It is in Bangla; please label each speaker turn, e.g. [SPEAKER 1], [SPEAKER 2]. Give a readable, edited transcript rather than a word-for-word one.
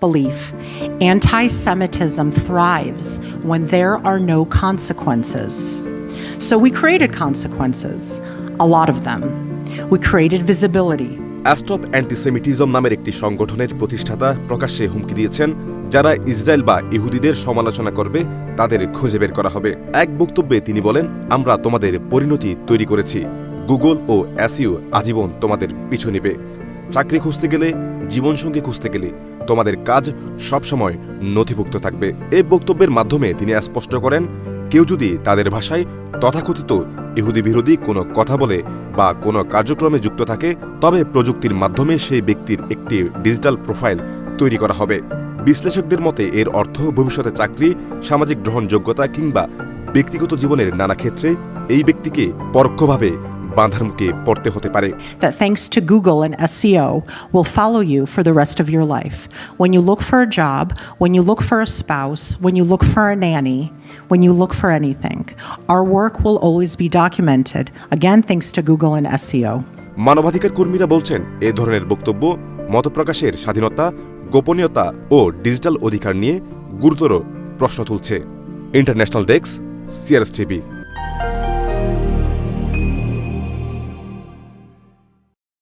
[SPEAKER 1] belief. Anti-Semitism thrives when there are no consequences. So we created consequences, a lot of them. We created visibility.
[SPEAKER 2] Stop antisemitism নামের একটি সংগঠনের প্রতিষ্ঠাতা প্রকাশ্যে হুমকি দিয়েছেন, যারা ইসরায়েল বা ইহুদিদের সমালোচনা করবে তাদের খুঁজে বের করা হবে। এক বক্তব্যে তিনি বলেন, আমরা তোমাদের পরিণতি তৈরি করেছি। গুগল ও এসইও আজীবন তোমাদের পিছু নেবে। চাকরি খুঁজতে গেলে, জীবনসঙ্গী খুঁজতে গেলে তোমাদের কাজ সবসময় নথিভুক্ত থাকবে। এই বক্তব্যের মাধ্যমে তিনি স্পষ্ট করেন, কেউ যদি তাদের ভাষায় তথাকথিত ইহুদি বিরোধী কোনো কথা বলে বা কোনো কার্যক্রমে যুক্ত থাকে, তবে প্রযুক্তির মাধ্যমে সেই ব্যক্তির একটি ডিজিটাল প্রোফাইল তৈরি করা হবে। বিশ্লেষকদের মতে এর অর্থ ভবিষ্যতে চাকরি, সামাজিক গ্রহণযোগ্যতা কিংবা ব্যক্তিগত জীবনের নানা ক্ষেত্রে এই ব্যক্তিকে পরোক্ষভাবে বাঁধার মুখে পড়তে হতে পারে।
[SPEAKER 1] That thanks to Google and SEO will follow you for the rest of your life. When you look for a job, when you look for a spouse, when you look for a nanny, when you look for anything, our work will always be documented, again thanks to Google and SEO.
[SPEAKER 2] মানবাধিকার কর্মীরা বলছেন, এ ধরনের বক্তব্য মতপ্রকাশের স্বাধীনতা, গোপনীয়তা ও ডিজিটাল অধিকার নিয়ে গুরুতর প্রশ্ন তুলছে। International desk, CRS TV।